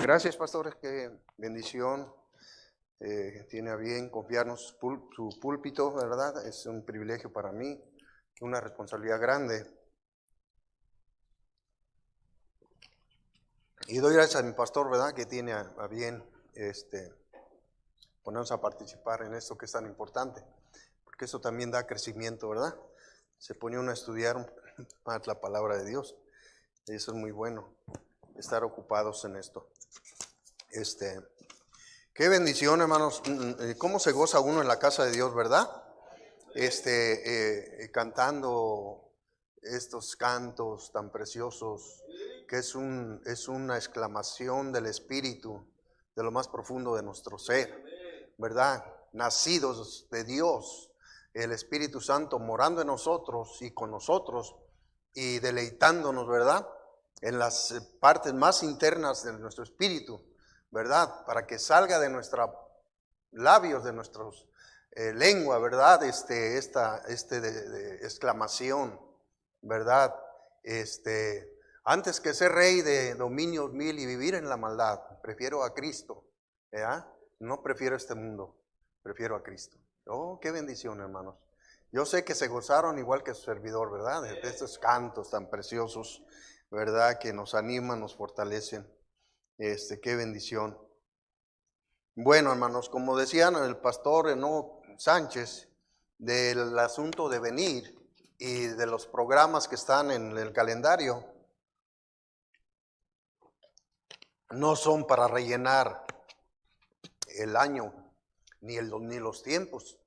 Gracias, pastores, qué bendición. Tiene a bien confiarnos su púlpito, ¿verdad? Es un privilegio para mí, una responsabilidad grande. Y doy gracias a mi pastor, ¿verdad? Que tiene a bien ponernos a participar en esto que es tan importante, porque eso también da crecimiento, ¿verdad? Se pone uno a estudiar más la palabra de Dios. Y eso es muy bueno, estar ocupados en esto. Qué bendición, hermanos. Cómo se goza uno en la casa de Dios, ¿verdad? Cantando estos cantos tan preciosos, que es una exclamación del Espíritu, de lo más profundo de nuestro ser, ¿verdad? Nacidos de Dios, el Espíritu Santo morando en nosotros y con nosotros y deleitándonos, ¿verdad? En las partes más internas de nuestro espíritu, ¿verdad? Para que salga de nuestros labios, de nuestros lengua, ¿verdad? De exclamación, ¿verdad? Antes que ser rey de dominios mil y vivir en la maldad, prefiero a Cristo, ¿verdad? No prefiero este mundo, prefiero a Cristo. Oh, qué bendición, hermanos. Yo sé que se gozaron igual que su servidor, ¿verdad? De estos cantos tan preciosos, ¿verdad? Que nos animan, nos fortalecen. Qué bendición. Bueno, hermanos, como decían el pastor Eno Sánchez, del asunto de venir y de los programas que están en el calendario, no son para rellenar el año ni los tiempos,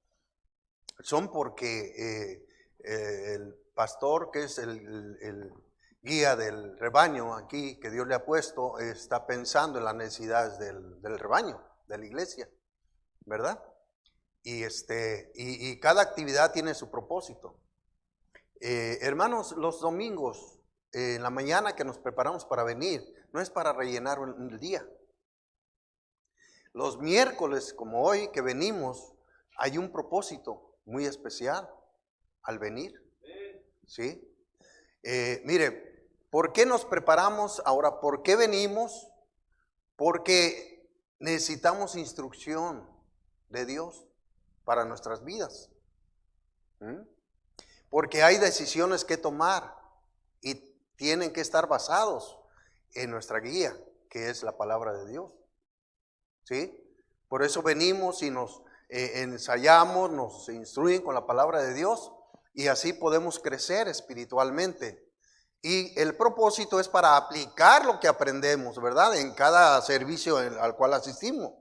son porque el pastor, que es el guía del rebaño aquí, que Dios le ha puesto, está pensando en las necesidades del rebaño, de la iglesia, ¿verdad? Y cada actividad tiene su propósito. Hermanos, los domingos, en la mañana que nos preparamos para venir, no es para rellenar el día. Los miércoles, como hoy que venimos, hay un propósito muy especial al venir, ¿sí? Mire, ¿por qué nos preparamos ahora? ¿Por qué venimos? Porque necesitamos instrucción de Dios para nuestras vidas. Porque hay decisiones que tomar y tienen que estar basados en nuestra guía, que es la palabra de Dios. ¿Sí? Por eso venimos y nos ensayamos, nos instruyen con la palabra de Dios y así podemos crecer espiritualmente. Y el propósito es para aplicar lo que aprendemos, ¿verdad? En cada servicio al cual asistimos.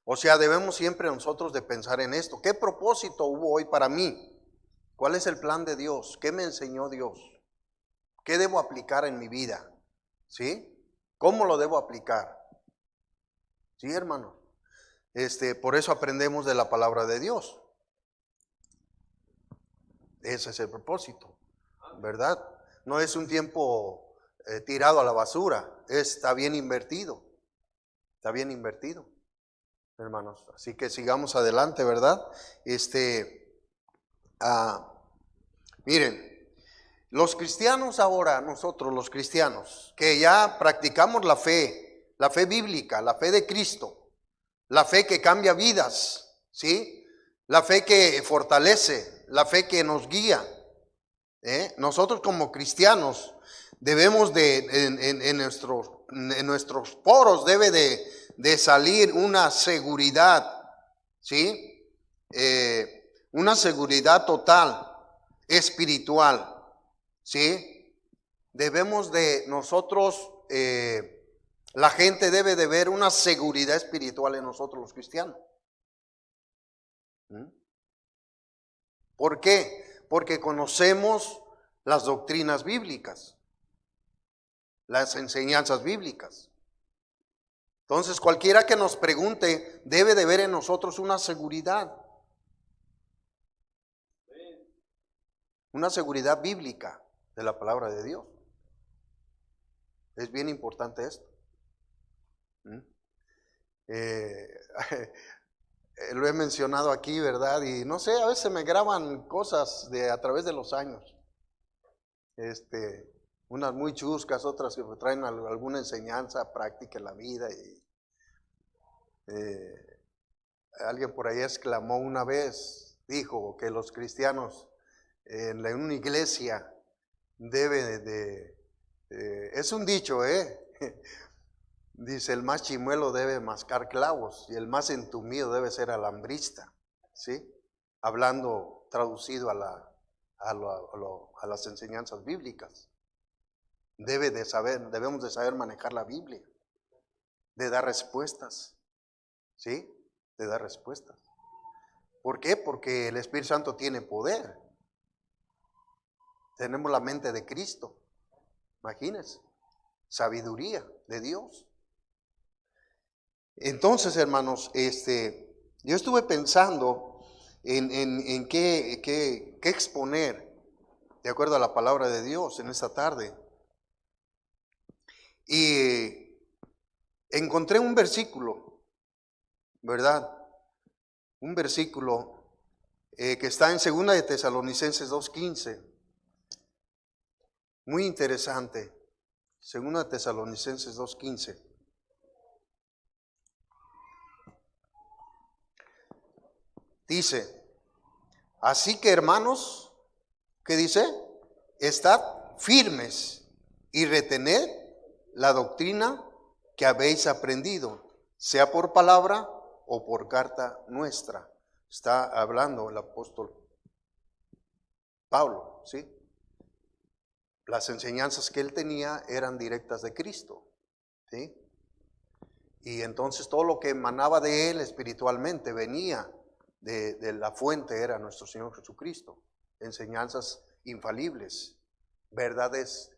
O sea, debemos siempre nosotros de pensar en esto. ¿Qué propósito hubo hoy para mí? ¿Cuál es el plan de Dios? ¿Qué me enseñó Dios? ¿Qué debo aplicar en mi vida? ¿Sí? ¿Cómo lo debo aplicar? Sí, hermano. Por eso aprendemos de la palabra de Dios. Ese es el propósito, ¿verdad? No es un tiempo tirado a la basura, está bien invertido. Está bien invertido, hermanos. Así que sigamos adelante, ¿verdad? Miren, los cristianos ahora, nosotros los cristianos, que ya practicamos la fe bíblica, la fe de Cristo, la fe que cambia vidas, ¿sí? La fe que fortalece, la fe que nos guía. Nosotros como cristianos debemos en nuestros poros debe de salir una seguridad, ¿sí? Una seguridad total, espiritual, ¿sí? Debemos de nosotros, la gente debe de ver una seguridad espiritual en nosotros los cristianos. ¿Por qué? Porque conocemos las doctrinas bíblicas, las enseñanzas bíblicas. Entonces, cualquiera que nos pregunte debe de ver en nosotros una seguridad bíblica de la palabra de Dios. Es bien importante esto. Lo he mencionado aquí, ¿verdad? Y no sé, a veces me graban cosas a través de los años. Unas muy chuscas, otras que traen alguna enseñanza práctica en la vida. Alguien por ahí exclamó una vez, dijo que los cristianos en una iglesia es un dicho, dice, el más chimuelo debe mascar clavos y el más entumido debe ser alambrista, ¿sí? Hablando, traducido a las enseñanzas bíblicas. Debemos de saber manejar la Biblia, de dar respuestas, ¿sí? De dar respuestas. ¿Por qué? Porque el Espíritu Santo tiene poder. Tenemos la mente de Cristo. Imagínense, sabiduría de Dios. Entonces, hermanos, yo estuve pensando en qué exponer de acuerdo a la palabra de Dios en esta tarde. Y encontré un versículo, ¿verdad? Un versículo que está en 2 de Tesalonicenses 2:15. Muy interesante. 2 de Tesalonicenses 2:15. Dice, así que hermanos, ¿qué dice? Estad firmes y retened la doctrina que habéis aprendido, sea por palabra o por carta nuestra. Está hablando el apóstol Pablo, ¿sí? Las enseñanzas que él tenía eran directas de Cristo, ¿sí? Y entonces todo lo que emanaba de él espiritualmente venía de la fuente, era nuestro Señor Jesucristo. Enseñanzas infalibles, verdades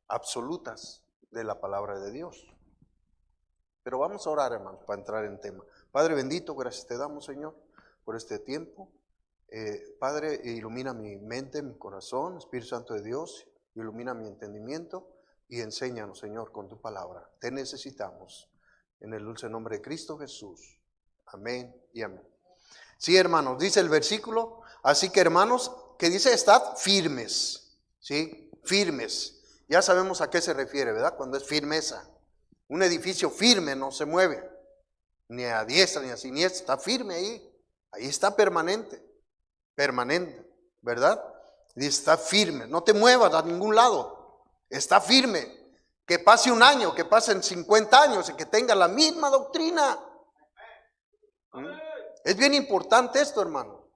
absolutas de la palabra de Dios. Pero vamos a orar, hermanos, para entrar en tema. Padre bendito, gracias te damos, Señor, por este tiempo. Padre, ilumina mi mente, mi corazón, Espíritu Santo de Dios, ilumina mi entendimiento y enséñanos, Señor, con tu palabra. Te necesitamos. En el dulce nombre de Cristo Jesús. Amén y amén. Sí, hermanos, dice el versículo, así que hermanos, que dice, estad firmes, ¿sí? Firmes. Ya sabemos a qué se refiere, ¿verdad? Cuando es firmeza. Un edificio firme no se mueve, ni a diestra ni a siniestra, está firme ahí está permanente, ¿verdad? Dice, está firme, no te muevas a ningún lado, está firme. Que pase un año, que pasen 50 años y que tenga la misma doctrina. Es bien importante esto, hermano.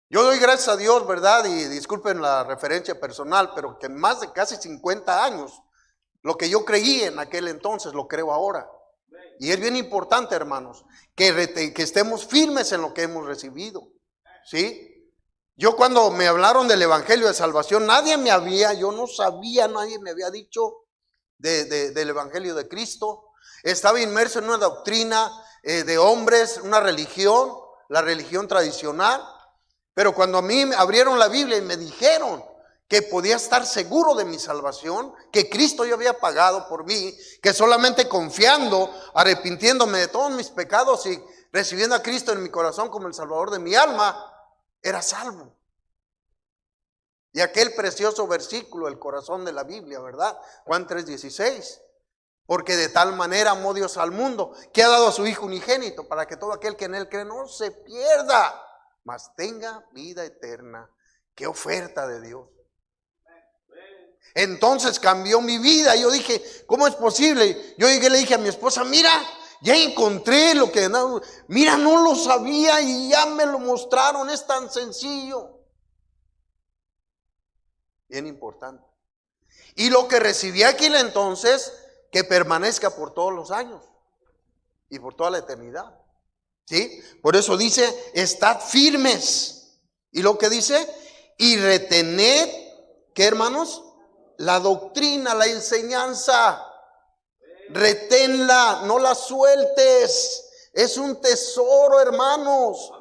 Yo doy gracias a Dios, ¿verdad? Y disculpen la referencia personal, pero que más de casi 50 años, lo que yo creí en aquel entonces, lo creo ahora. Y es bien importante, hermanos, que estemos firmes en lo que hemos recibido, ¿sí? Yo cuando me hablaron del Evangelio de Salvación, yo no sabía, nadie me había dicho del Evangelio de Cristo. Estaba inmerso en una doctrina de hombres, una religión, la religión tradicional. Pero cuando a mí me abrieron la Biblia y me dijeron que podía estar seguro de mi salvación, que Cristo ya había pagado por mí, que solamente confiando, arrepintiéndome de todos mis pecados y recibiendo a Cristo en mi corazón como el Salvador de mi alma, era salvo. Y aquel precioso versículo, el corazón de la Biblia, ¿verdad? Juan 3:16. Porque de tal manera amó Dios al mundo, que ha dado a su Hijo unigénito, para que todo aquel que en él cree no se pierda, mas tenga vida eterna. ¡Qué oferta de Dios! Entonces cambió mi vida. Yo dije, ¿cómo es posible? Yo llegué y le dije a mi esposa, mira, ya encontré lo que... Mira, no lo sabía y ya me lo mostraron, es tan sencillo. Bien importante. Y lo que recibí aquel entonces, que permanezca por todos los años y por toda la eternidad. ¿Sí? Por eso dice, estad firmes. Y lo que dice, y retened, ¿qué, hermanos? La doctrina, la enseñanza. Reténla, no la sueltes. Es un tesoro, hermanos.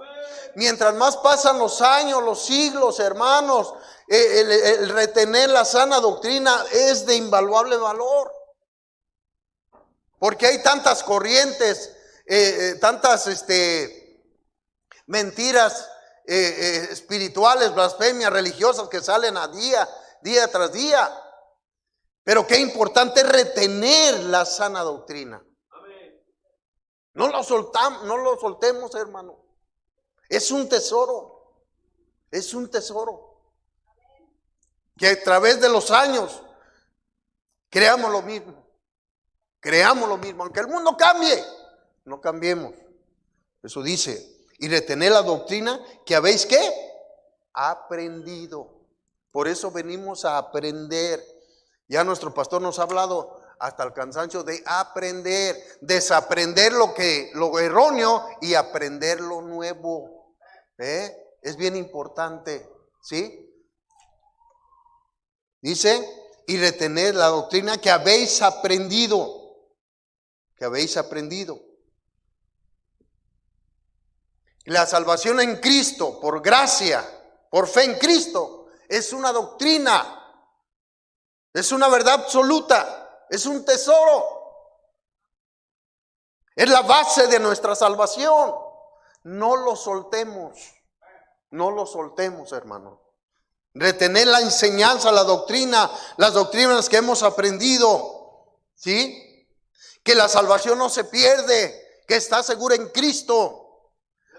Mientras más pasan los años, los siglos, hermanos, el retener la sana doctrina es de invaluable valor. Porque hay tantas corrientes, tantas mentiras espirituales, blasfemias religiosas que salen a día tras día. Pero qué importante es retener la sana doctrina. No lo soltemos, hermano. Es un tesoro. Es un tesoro. Que a través de los años creamos lo mismo. Creamos lo mismo. Aunque el mundo cambie, no cambiemos. Eso dice. Y retener la doctrina que habéis, ¿qué? Aprendido. Por eso venimos a aprender. Ya nuestro pastor nos ha hablado hasta el cansancio de aprender, desaprender lo erróneo y aprender lo nuevo. Es bien importante, ¿sí? Dice, y retener la doctrina que habéis aprendido. Que habéis aprendido. La salvación en Cristo, por gracia, por fe en Cristo, es una doctrina, es una verdad absoluta, es un tesoro, es la base de nuestra salvación. No lo soltemos, hermano. Retener la enseñanza, la doctrina, las doctrinas que hemos aprendido, ¿sí? Que la salvación no se pierde, que está segura en Cristo.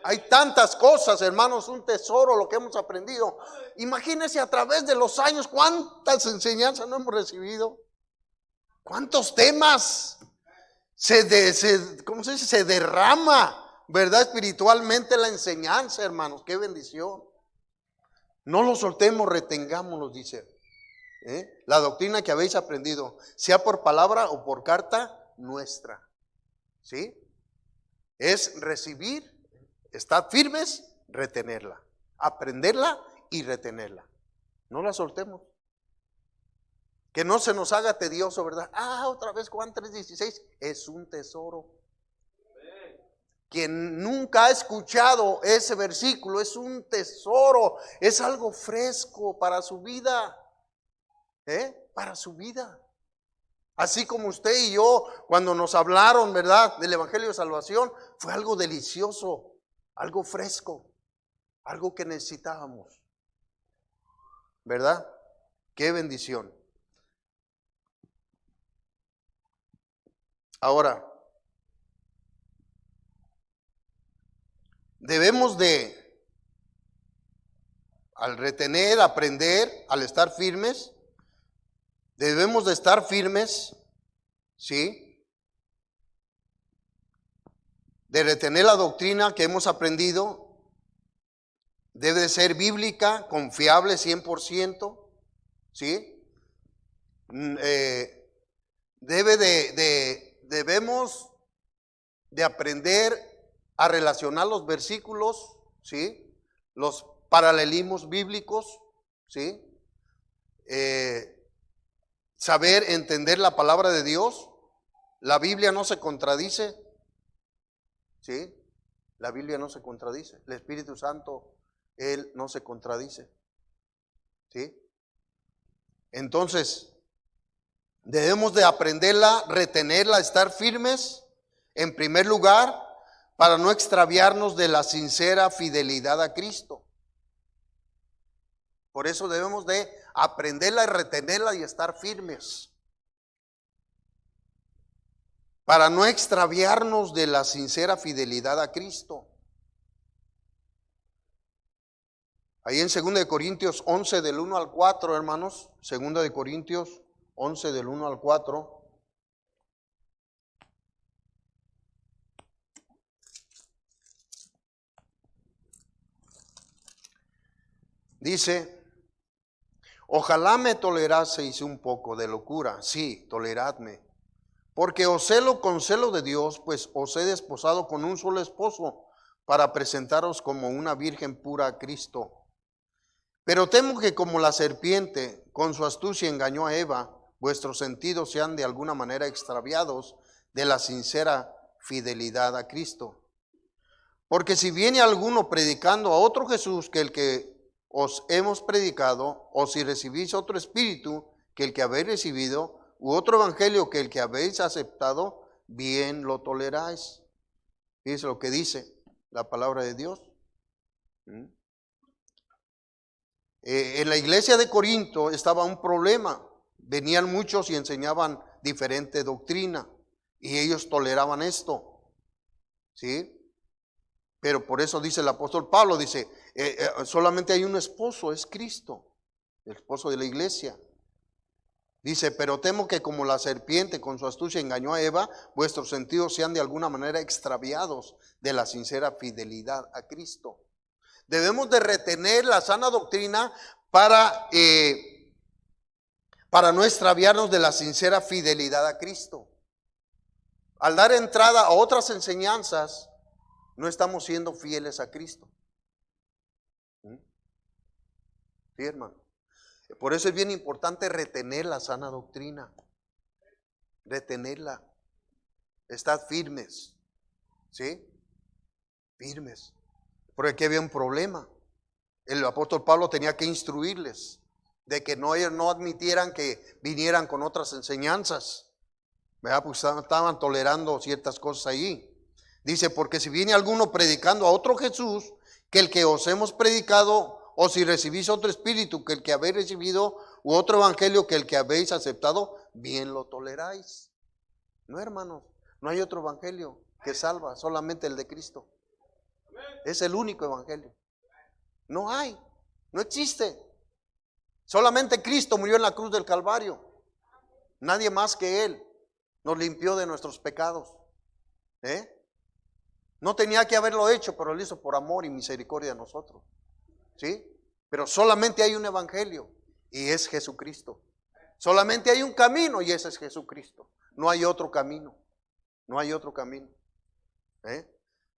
Hay tantas cosas, hermanos, un tesoro lo que hemos aprendido. Imagínense a través de los años cuántas enseñanzas no hemos recibido. Cuántos temas se derrama, ¿verdad? Espiritualmente la enseñanza, hermanos. Qué bendición. No lo soltemos, retengámoslo, dice. La doctrina que habéis aprendido, sea por palabra o por carta nuestra. ¿Sí? Es recibir. Estad firmes, retenerla, aprenderla y retenerla. No la soltemos. Que no se nos haga tedioso, ¿verdad? Otra vez Juan 3:16 es un tesoro. Quien nunca ha escuchado ese versículo es un tesoro, es algo fresco para su vida, para su vida. Así como usted y yo, cuando nos hablaron, ¿verdad?, del Evangelio de Salvación, fue algo delicioso. Algo fresco, algo que necesitábamos, ¿verdad? Qué bendición. Ahora, debemos al retener, aprender, al estar firmes, debemos de estar firmes, ¿sí? De retener la doctrina que hemos aprendido, debe de ser bíblica, confiable 100%, ¿sí? Debemos de aprender a relacionar los versículos, ¿sí? Los paralelismos bíblicos, ¿sí? Saber entender la palabra de Dios. La Biblia no se contradice. ¿Sí? La Biblia no se contradice. El Espíritu Santo, Él no se contradice. ¿Sí? Entonces, debemos de aprenderla, retenerla, estar firmes, en primer lugar, para no extraviarnos de la sincera fidelidad a Cristo. Por eso debemos de aprenderla y retenerla y estar firmes. Para no extraviarnos de la sincera fidelidad a Cristo. Ahí en 2 de Corintios 11 del 1 al 4, hermanos. 2 de Corintios 11 del 1 al 4. Dice, ojalá me toleraseis un poco de locura. Sí, toleradme. Porque os celo con celo de Dios, pues os he desposado con un solo esposo, para presentaros como una virgen pura a Cristo. Pero temo que como la serpiente con su astucia engañó a Eva, vuestros sentidos sean de alguna manera extraviados de la sincera fidelidad a Cristo. Porque si viene alguno predicando a otro Jesús que el que os hemos predicado, o si recibís otro espíritu que el que habéis recibido, u otro evangelio que el que habéis aceptado, bien lo toleráis. Fíjense lo que dice la palabra de Dios. En la iglesia de Corinto estaba un problema. Venían muchos y enseñaban diferente doctrina. Y ellos toleraban esto. ¿Sí? Pero por eso dice el apóstol Pablo, dice, solamente hay un esposo, es Cristo, el esposo de la iglesia. Dice, pero temo que como la serpiente con su astucia engañó a Eva, vuestros sentidos sean de alguna manera extraviados de la sincera fidelidad a Cristo. Debemos de retener la sana doctrina para no extraviarnos de la sincera fidelidad a Cristo. Al dar entrada a otras enseñanzas, no estamos siendo fieles a Cristo. Sí, hermano. Por eso es bien importante retener la sana doctrina. Retenerla. Estad firmes. ¿Sí? Firmes. Porque aquí había un problema. El apóstol Pablo tenía que instruirles de que ellos no admitieran que vinieran con otras enseñanzas. ¿Verdad? Pues estaban tolerando ciertas cosas allí. Dice, porque si viene alguno predicando a otro Jesús que el que os hemos predicado, o si recibís otro espíritu que el que habéis recibido, u otro evangelio que el que habéis aceptado, bien lo toleráis. No, hermanos, no hay otro evangelio que salva, solamente el de Cristo. Es el único evangelio. No hay, no existe. Solamente Cristo murió en la cruz del Calvario. Nadie más que Él nos limpió de nuestros pecados. No tenía que haberlo hecho, pero lo hizo por amor y misericordia a nosotros. ¿Sí? Pero solamente hay un evangelio y es Jesucristo. Solamente hay un camino y ese es Jesucristo. No hay otro camino. No hay otro camino.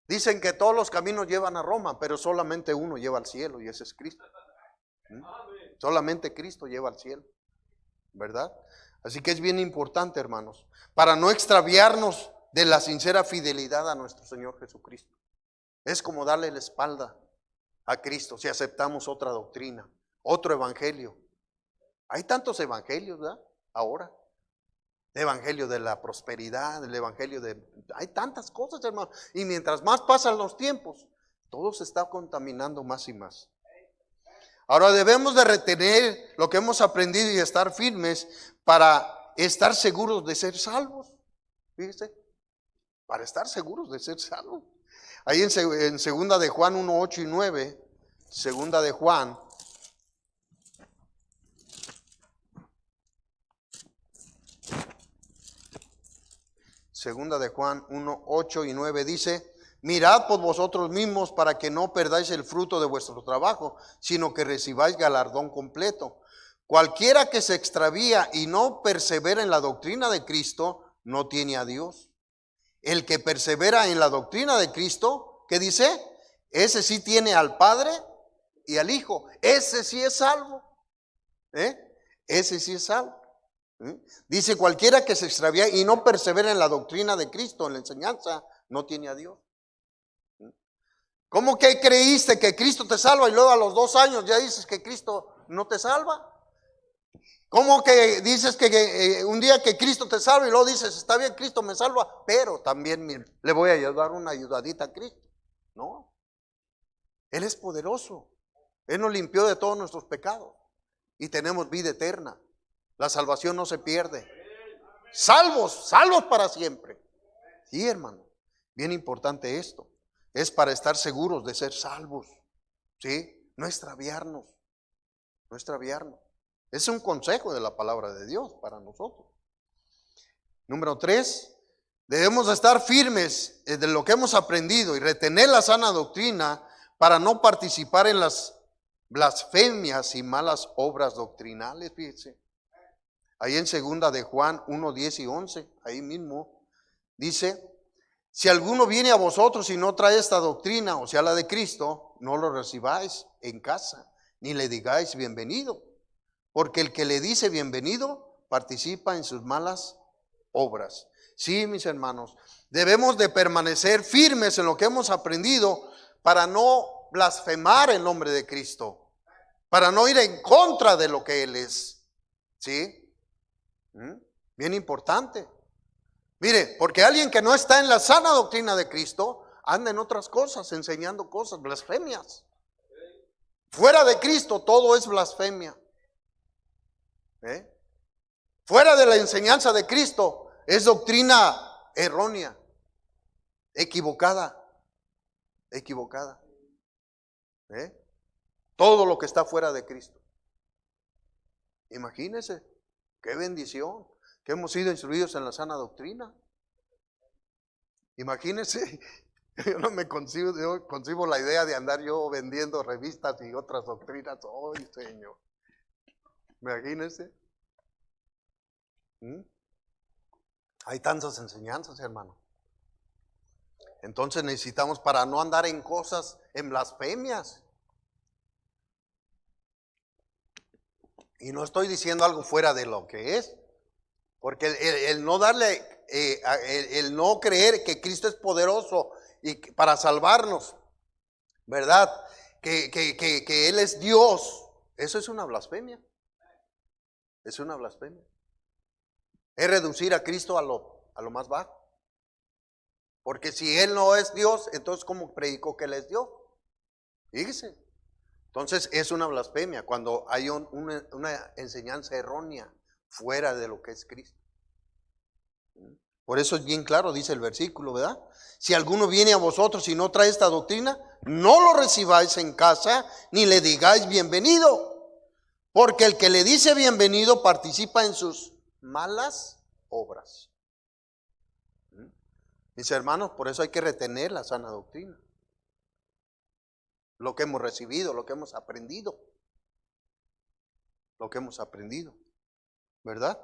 Dicen que todos los caminos llevan a Roma, pero solamente uno lleva al cielo y ese es Cristo. Solamente Cristo lleva al cielo. ¿Verdad? Así que es bien importante, hermanos, para no extraviarnos de la sincera fidelidad a nuestro Señor Jesucristo. Es como darle la espalda a Cristo si aceptamos otra doctrina, otro evangelio. Hay tantos evangelios, ¿verdad? Ahora. El evangelio de la prosperidad, el evangelio de... Hay tantas cosas, hermano. Y mientras más pasan los tiempos, todo se está contaminando más y más. Ahora debemos de retener lo que hemos aprendido y estar firmes para estar seguros de ser salvos. Fíjese, para estar seguros de ser salvos. Ahí en segunda de Juan 1, 8 y 9, segunda de Juan. Segunda de Juan 1, 8 y 9 dice, mirad por vosotros mismos para que no perdáis el fruto de vuestro trabajo, sino que recibáis galardón completo. Cualquiera que se extravía y no persevera en la doctrina de Cristo, no tiene a Dios. El que persevera en la doctrina de Cristo, ¿qué dice? Ese sí tiene al Padre y al Hijo. Ese sí es salvo. Ese sí es salvo. Dice, cualquiera que se extravía y no persevera en la doctrina de Cristo, en la enseñanza, no tiene a Dios. ¿Cómo que creíste que Cristo te salva y luego a los 2 años ya dices que Cristo no te salva? ¿Cómo que dices que un día que Cristo te salva y luego dices, está bien, Cristo me salva, pero también le voy a dar una ayudadita a Cristo? No, Él es poderoso. Él nos limpió de todos nuestros pecados y tenemos vida eterna. La salvación no se pierde. Salvos para siempre. Sí, hermano, bien importante esto. Es para estar seguros de ser salvos. ¿Sí? No extraviarnos. No extraviarnos. Es un consejo de la palabra de Dios para nosotros. Número 3, debemos estar firmes de lo que hemos aprendido y retener la sana doctrina para no participar en las blasfemias y malas obras doctrinales. Fíjense. Ahí en segunda de Juan 1, 10 y 11, ahí mismo, dice, si alguno viene a vosotros y no trae esta doctrina, o sea, la de Cristo, no lo recibáis en casa, ni le digáis bienvenido, porque el que le dice bienvenido participa en sus malas obras. Sí, mis hermanos, debemos de permanecer firmes en lo que hemos aprendido para no blasfemar el nombre de Cristo, para no ir en contra de lo que Él es. ¿Sí? Bien importante. Mire, porque alguien que no está en la sana doctrina de Cristo anda en otras cosas, enseñando cosas, blasfemias. Fuera de Cristo todo es blasfemia. Fuera de la enseñanza de Cristo es doctrina errónea, equivocada. Todo lo que está fuera de Cristo. Imagínense, qué bendición que hemos sido instruidos en la sana doctrina. Imagínense, yo no me concibo la idea de andar yo vendiendo revistas y otras doctrinas. ¡Ay, Señor! Imagínense. Hay tantas enseñanzas, hermano. Entonces necesitamos, para no andar en cosas, en blasfemias. Y no estoy diciendo algo fuera de lo que es, porque el no darle, el no creer que Cristo es poderoso y para salvarnos, ¿verdad? Que Él es Dios, eso es una blasfemia. Es una blasfemia. Es reducir a Cristo a lo más bajo. Porque si Él no es Dios, entonces ¿cómo predicó que Él es Dios? Fíjese. Entonces es una blasfemia cuando hay una enseñanza errónea fuera de lo que es Cristo. Por eso es bien claro, dice el versículo, ¿verdad? Si alguno viene a vosotros y no trae esta doctrina, no lo recibáis en casa, ni le digáis bienvenido, porque el que le dice bienvenido participa en sus malas obras. Mis hermanos, por eso hay que retener la sana doctrina. Lo que hemos recibido, lo que hemos aprendido. Lo que hemos aprendido, ¿verdad?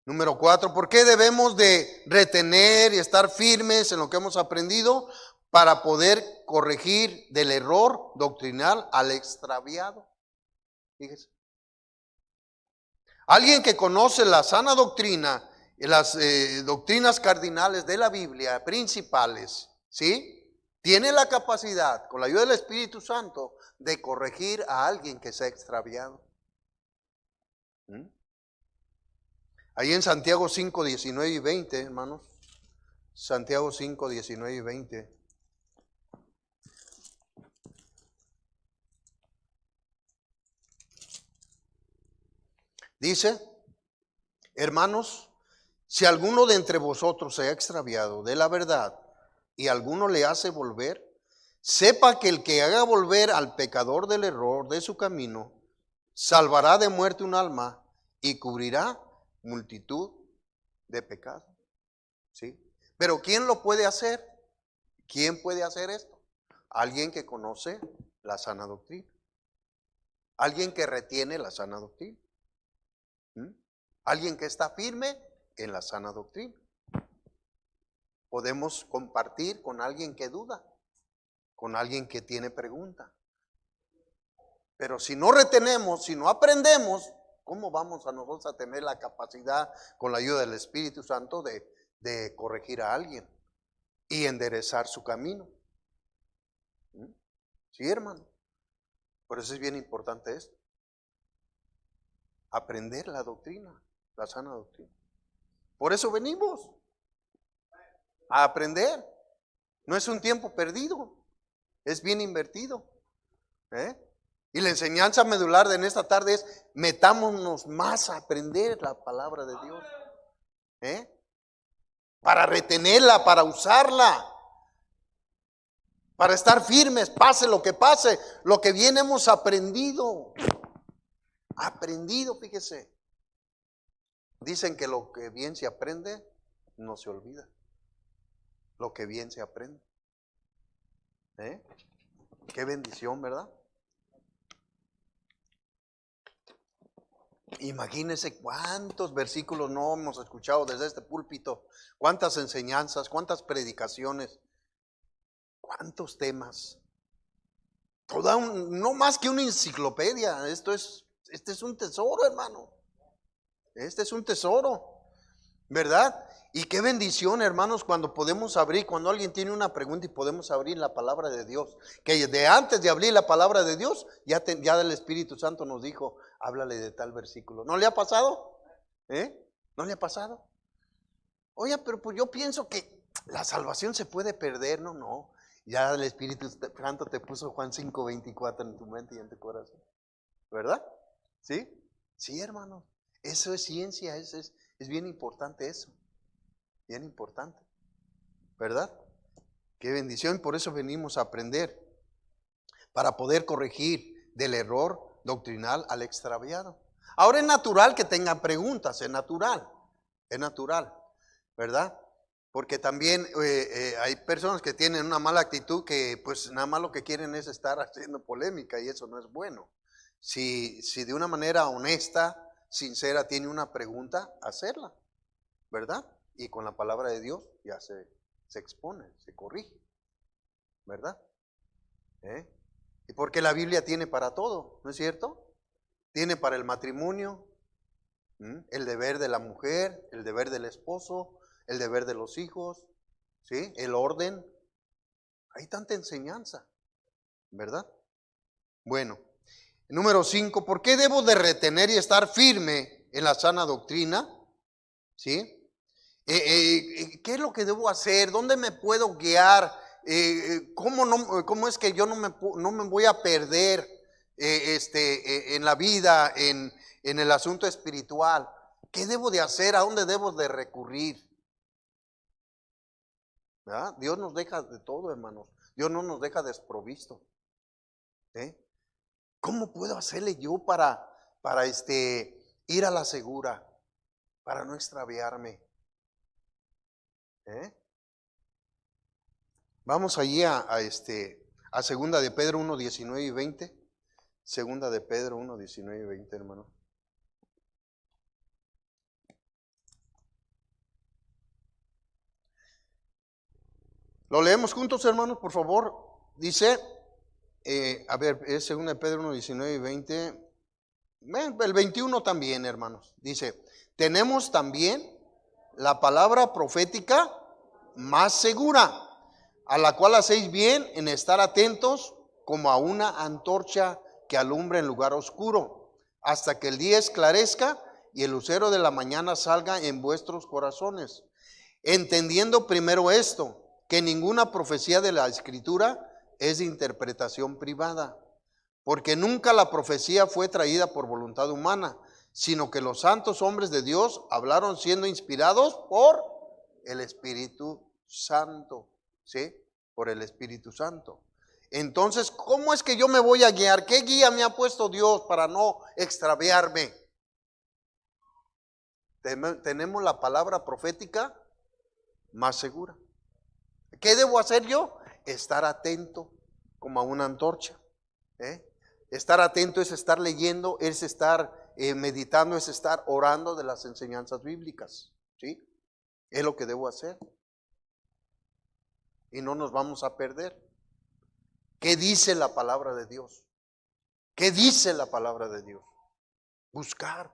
Número 4, ¿por qué debemos de retener y estar firmes en lo que hemos aprendido? Para poder corregir del error doctrinal al extraviado. Fíjese. Alguien que conoce la sana doctrina, las doctrinas cardinales de la Biblia, principales, ¿sí? Tiene la capacidad, con la ayuda del Espíritu Santo, de corregir a alguien que se ha extraviado. Ahí en Santiago 5, 19 y 20, hermanos. Santiago 5, 19 y 20. Dice, hermanos, si alguno de entre vosotros se ha extraviado de la verdad y alguno le hace volver, sepa que el que haga volver al pecador del error de su camino, salvará de muerte un alma y cubrirá multitud de pecados. ¿Sí? Pero ¿quién lo puede hacer? ¿Quién puede hacer esto? Alguien que conoce la sana doctrina. Alguien que retiene la sana doctrina. Alguien que está firme en la sana doctrina. Podemos compartir con alguien que duda, con alguien que tiene pregunta. Pero si no retenemos, si no aprendemos, ¿cómo vamos a nosotros a tener la capacidad, con la ayuda del Espíritu Santo, de corregir a alguien y enderezar su camino? Sí, hermano. Por eso es bien importante esto. Aprender la doctrina, la sana doctrina. Por eso venimos a aprender. No es un tiempo perdido, es bien invertido. Y la enseñanza medular de en esta tarde es: metámonos más a aprender la palabra de Dios. Para retenerla, para usarla, para estar firmes, pase lo que bien hemos aprendido. Aprendido, fíjese. Dicen que lo que bien se aprende no se olvida. Lo que bien se aprende. Qué bendición, ¿verdad? Imagínense cuántos versículos no hemos escuchado desde este púlpito, cuántas enseñanzas, cuántas predicaciones, cuántos temas. No más que una enciclopedia. Este es un tesoro, hermano. Este es un tesoro, ¿verdad? Y qué bendición, hermanos, cuando podemos abrir, cuando alguien tiene una pregunta y podemos abrir la palabra de Dios. Que de antes de abrir la palabra de Dios, ya el Espíritu Santo nos dijo: háblale de tal versículo. ¿No le ha pasado? ¿No le ha pasado? Oye, pero pues yo pienso que la salvación se puede perder. No. Ya el Espíritu Santo te puso Juan 5:24 en tu mente y en tu corazón. ¿Verdad? ¿Sí? Sí, hermano. Eso es ciencia, es bien importante eso. Bien importante. ¿Verdad? Qué bendición, por eso venimos a aprender. Para poder corregir del error doctrinal al extraviado. Ahora es natural que tengan preguntas, es natural, ¿verdad? Porque también hay personas que tienen una mala actitud que pues nada más lo que quieren es estar haciendo polémica y eso no es bueno. Si de una manera honesta, sincera tiene una pregunta, hacerla, ¿verdad? Y con la palabra de Dios ya se expone, se corrige, ¿verdad? ¿Eh? Y porque la Biblia tiene para todo, ¿no es cierto? Tiene para el matrimonio, el deber de la mujer, el deber del esposo, el deber de los hijos, ¿sí? El orden. Hay tanta enseñanza, ¿verdad? Bueno, número 5, ¿por qué debo de retener y estar firme en la sana doctrina? ¿Sí? ¿Qué es lo que debo hacer? ¿Dónde me puedo guiar? ¿Cómo es que yo no me voy a perder en la vida, en el asunto espiritual? ¿Qué debo de hacer? ¿A dónde debo de recurrir? ¿Verdad? Dios nos deja de todo, hermanos. Dios no nos deja desprovisto. ¿Eh? ¿Cómo puedo hacerle yo para ir a la segura, para no extraviarme? Vamos allí a segunda de Pedro 1:19 y 20. Segunda de Pedro 1:19 y 20, hermano. Lo leemos juntos, hermanos, por favor. Dice, es segunda de Pedro 1:19 y 20. El 21 también, hermanos. Dice, tenemos también la palabra profética más segura, a la cual hacéis bien en estar atentos como a una antorcha que alumbra en lugar oscuro, hasta que el día esclarezca y el lucero de la mañana salga en vuestros corazones. Entendiendo primero esto, que ninguna profecía de la Escritura es de interpretación privada, porque nunca la profecía fue traída por voluntad humana, sino que los santos hombres de Dios hablaron siendo inspirados por el Espíritu Santo, ¿sí? Por el Espíritu Santo. Entonces, ¿cómo es que yo me voy a guiar? ¿Qué guía me ha puesto Dios para no extraviarme? Tenemos la palabra profética más segura. ¿Qué debo hacer yo? Estar atento como a una antorcha. Estar atento es estar leyendo, es estar meditando, es estar orando de las enseñanzas bíblicas. ¿Sí? Es lo que debo hacer. Y no nos vamos a perder. ¿Qué dice la palabra de Dios? ¿Qué dice la palabra de Dios? Buscar.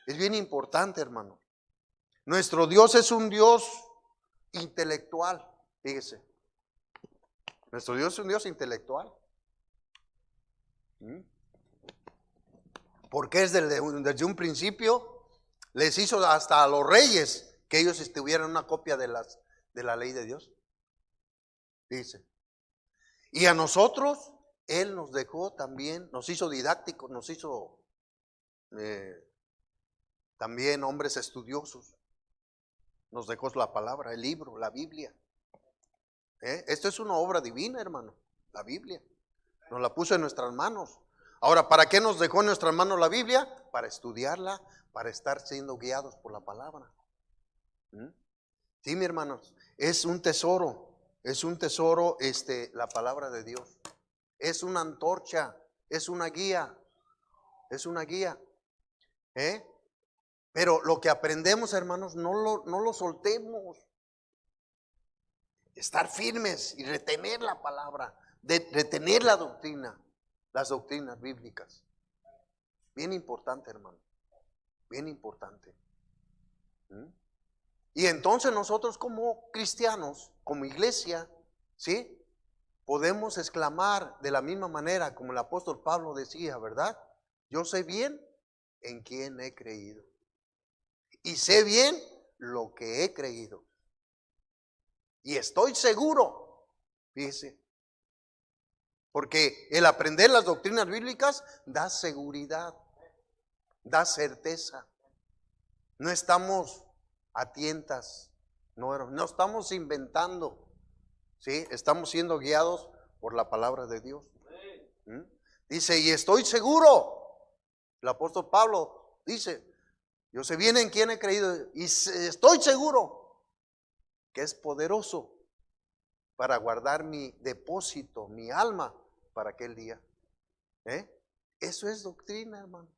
Es bien importante, hermano. Nuestro Dios es un Dios intelectual, fíjese. Nuestro Dios es un Dios intelectual. Porque desde un principio les hizo hasta a los reyes que ellos tuvieran una copia de la ley de Dios. Dice. Y a nosotros, Él nos dejó también, nos hizo didácticos, nos hizo también hombres estudiosos. Nos dejó la palabra, el libro, la Biblia. Esto es una obra divina, hermano, la Biblia. Nos la puso en nuestras manos. Ahora, ¿para qué nos dejó en nuestras manos la Biblia? Para estudiarla, para estar siendo guiados por la palabra. Sí, mi hermanos, es un tesoro la palabra de Dios. Es una antorcha, es una guía. Pero lo que aprendemos, hermanos, no lo soltemos. Estar firmes y retener la palabra, retener la doctrina, las doctrinas bíblicas. Bien importante, hermano. Bien importante. Y entonces nosotros como cristianos, como iglesia, ¿sí? Podemos exclamar de la misma manera como el apóstol Pablo decía, ¿verdad? Yo sé bien en quién he creído. Y sé bien lo que he creído. Y estoy seguro, fíjese, porque el aprender las doctrinas bíblicas da seguridad, da certeza. No estamos a tientas, no estamos inventando, ¿sí? Estamos siendo guiados por la palabra de Dios. ¿Mm? Dice, y estoy seguro, el apóstol Pablo dice, yo sé bien en quién he creído y estoy seguro que es poderoso para guardar mi depósito, mi alma, para aquel día. Eso es doctrina, hermano.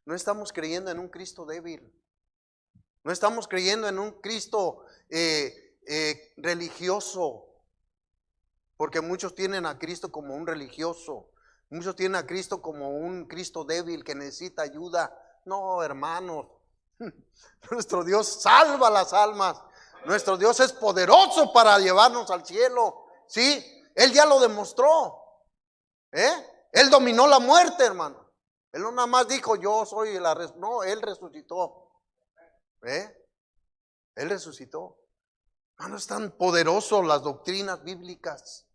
No estamos creyendo en un Cristo débil. No estamos creyendo en un Cristo religioso. Porque muchos tienen a Cristo como un religioso. Muchos tienen a Cristo como un Cristo débil que necesita ayuda. No, hermanos. Nuestro Dios salva las almas. Nuestro Dios es poderoso para llevarnos al cielo. ¿Sí? Él ya lo demostró. Él dominó la muerte, hermano. Él no nada más dijo yo soy no, Él resucitó. Él resucitó. Hermano, es tan poderoso las doctrinas bíblicas.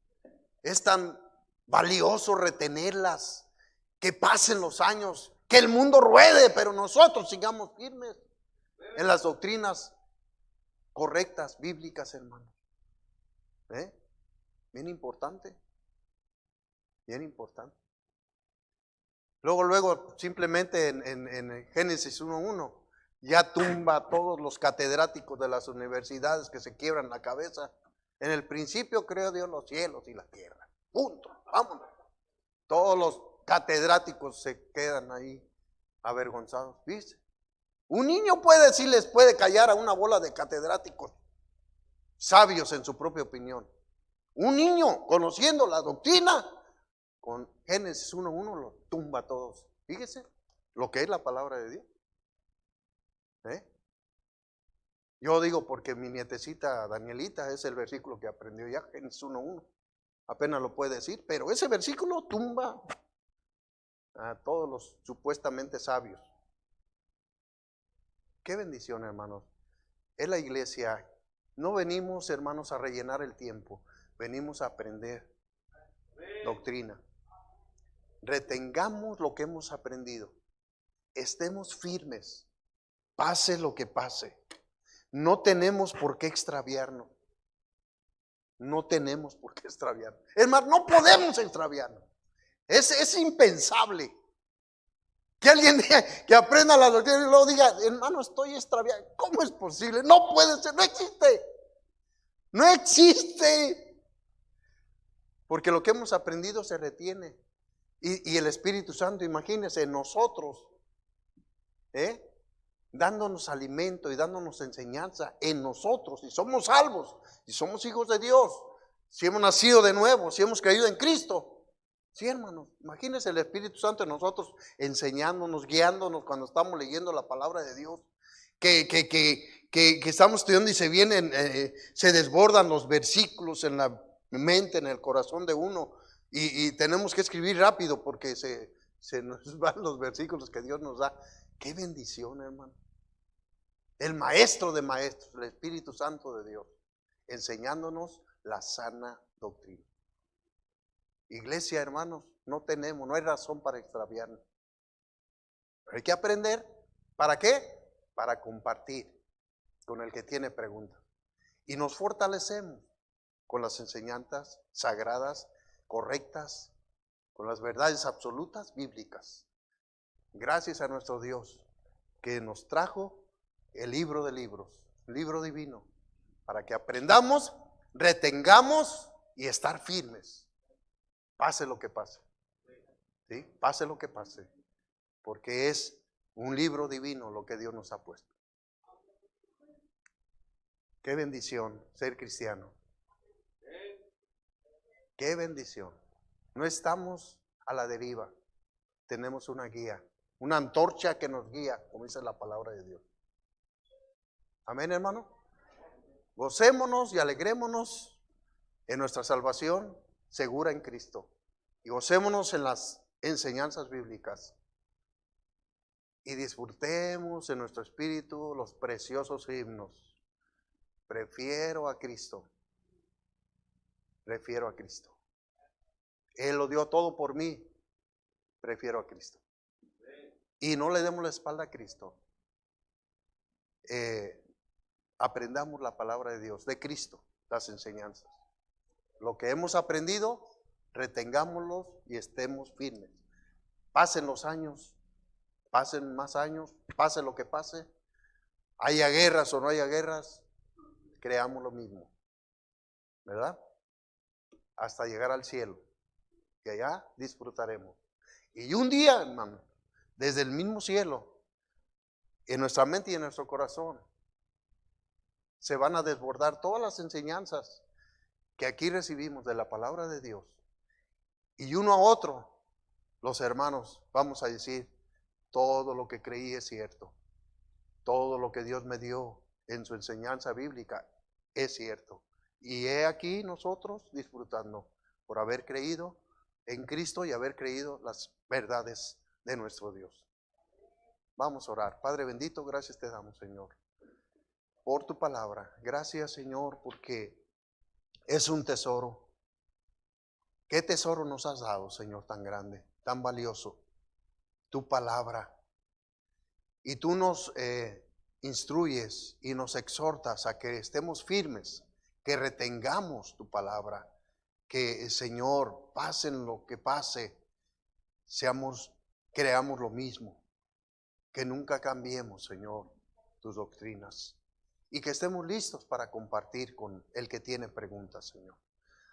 Es tan valioso retenerlas. Que pasen los años, que el mundo ruede, pero nosotros sigamos firmes en las doctrinas correctas, bíblicas, hermano. Bien importante. Bien importante. Luego, simplemente en Génesis 1:1, ya tumba a todos los catedráticos de las universidades que se quiebran la cabeza. En el principio creó Dios los cielos y la tierra. Punto. Vámonos. Todos los catedráticos se quedan ahí avergonzados. ¿Viste? Un niño puede callar a una bola de catedráticos sabios en su propia opinión. Un niño, conociendo la doctrina, con Génesis 1:1 lo tumba a todos. Fíjese lo que es la palabra de Dios. Yo digo porque mi nietecita Danielita es el versículo que aprendió ya, Génesis 1:1. Apenas lo puede decir, pero ese versículo tumba a todos los supuestamente sabios. Qué bendición, hermanos. Es la iglesia. No venimos, hermanos, a rellenar el tiempo. Venimos a aprender doctrina. Retengamos lo que hemos aprendido. Estemos firmes. Pase lo que pase. No tenemos por qué extraviarnos. No tenemos por qué extraviarnos. Es más, no podemos extraviarnos. Es impensable que alguien que aprenda la doctrina y luego diga, hermano, estoy extraviado. ¿Cómo es posible? No puede ser, no existe. No existe. Porque lo que hemos aprendido se retiene. Y el Espíritu Santo, imagínense, nosotros, dándonos alimento y dándonos enseñanza en nosotros, y somos salvos, y somos hijos de Dios, si hemos nacido de nuevo, si hemos creído en Cristo. Sí, hermanos, imagínense el Espíritu Santo en nosotros enseñándonos, guiándonos cuando estamos leyendo la palabra de Dios, que estamos estudiando y se vienen, se desbordan los versículos en la mente, en el corazón de uno, y tenemos que escribir rápido porque se nos van los versículos que Dios nos da. Qué bendición, hermano. El maestro de maestros, el Espíritu Santo de Dios, enseñándonos la sana doctrina. Iglesia, hermanos, no hay razón para extraviarnos. Pero hay que aprender. ¿Para qué? Para compartir con el que tiene preguntas. Y nos fortalecemos con las enseñanzas sagradas, correctas, con las verdades absolutas bíblicas. Gracias a nuestro Dios que nos trajo el libro de libros, el libro divino, para que aprendamos, retengamos y estar firmes. Pase lo que pase. ¿Sí? Pase lo que pase. Porque es un libro divino lo que Dios nos ha puesto. Qué bendición ser cristiano. Qué bendición. No estamos a la deriva. Tenemos una guía, una antorcha que nos guía, como dice la palabra de Dios. Amén, hermano. Gocémonos y alegrémonos en nuestra salvación segura en Cristo. Y gocémonos en las enseñanzas bíblicas. Y disfrutemos en nuestro espíritu los preciosos himnos. prefiero a Cristo. Prefiero a Cristo. Él lo dio todo por mí. Prefiero a Cristo. Y no le demos la espalda a Cristo. Aprendamos la palabra de Dios, de Cristo, las enseñanzas. Lo que hemos aprendido, retengámoslo y estemos firmes. Pasen los años, pasen más años, pase lo que pase, haya guerras o no haya guerras, creamos lo mismo, ¿verdad? Hasta llegar al cielo, que allá disfrutaremos. Y un día, hermano, desde el mismo cielo, en nuestra mente y en nuestro corazón, se van a desbordar todas las enseñanzas que aquí recibimos de la palabra de Dios. Y uno a otro, los hermanos, vamos a decir, todo lo que creí es cierto. Todo lo que Dios me dio en su enseñanza bíblica es cierto. Y he aquí nosotros disfrutando por haber creído en Cristo y haber creído las verdades de nuestro Dios. Vamos a orar. Padre bendito, gracias te damos, Señor, por tu palabra. Gracias, Señor, porque es un tesoro. ¿Qué tesoro nos has dado, Señor, tan grande, tan valioso? Tu palabra. Y tú nos instruyes y nos exhortas a que estemos firmes, que retengamos tu palabra, que, Señor, pasen lo que pase, creamos lo mismo, que nunca cambiemos, Señor, tus doctrinas, y que estemos listos para compartir con el que tiene preguntas, Señor.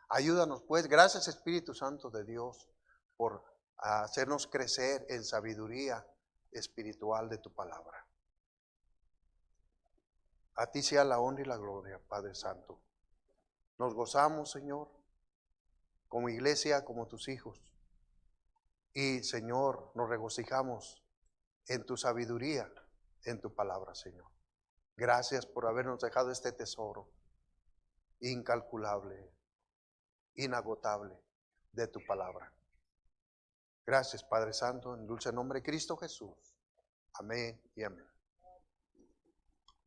Ayúdanos pues, gracias Espíritu Santo de Dios, por hacernos crecer en sabiduría espiritual de tu palabra. A ti sea la honra y la gloria, Padre Santo. Nos gozamos, Señor, como iglesia, como tus hijos. Y, Señor, nos regocijamos en tu sabiduría, en tu palabra, Señor. Gracias por habernos dejado este tesoro incalculable, inagotable de tu palabra. Gracias, Padre Santo, en dulce nombre de Cristo Jesús. Amén y amén.